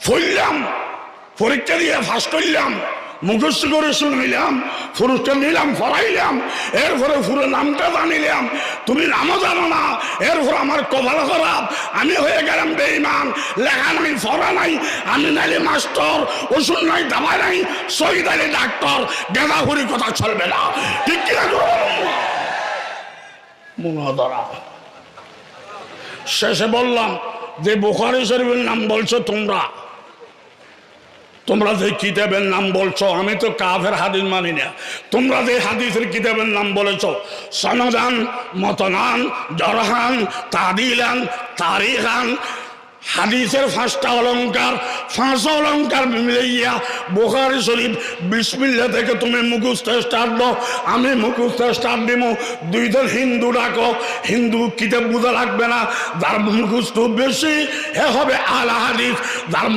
পড়লাম, পরীক্ষা দিয়ে ফাঁস করলাম, মুখস্থ করে শুনলাম, পুরুষটা নিলাম, পড়াইলাম, এরপরে পুরো নামটা জানিলাম, তুমি নামও জানো না, এরপর আমার কপাল খারাপ, আমি হয়ে গেলাম বেঈমান, লেখা নাই, পড়া নাই, আমি নাইলে মাস্টার, ওষুধ নাই, দাবা নাই, শহীদ আলী ডাক্তার, গেঁদাঘুরি কথা চলবে না, ঠিক কিনা? মুনাদরা শেষে বললাম যে বুখারী শরীফের নাম বলছো তোমরা, তোমরা যে কিতাবের নাম বলছো, আমি তো কাফের হাদিস মানি না, তোমরা যে হাদিসের কিতাবের নাম বলেছো, সনদান, মতনান, জরহান, তাদিলান, তারিখান, হাদিসের 5টা অলঙ্কার, 5 অলঙ্কার মিলাইয়া বুখারী শরীফ বিসমিল্লাহ থেকে তুমি মুখস্থ স্টার্ট দাও, আমি মুখস্থ স্টার্ট দিব। 2 জন হিন্দু ডাকো, হিন্দু কিতাব বোঝা লাগবে না, যার মুখস্থ বেশি হে হবে আলা হাদিস, যার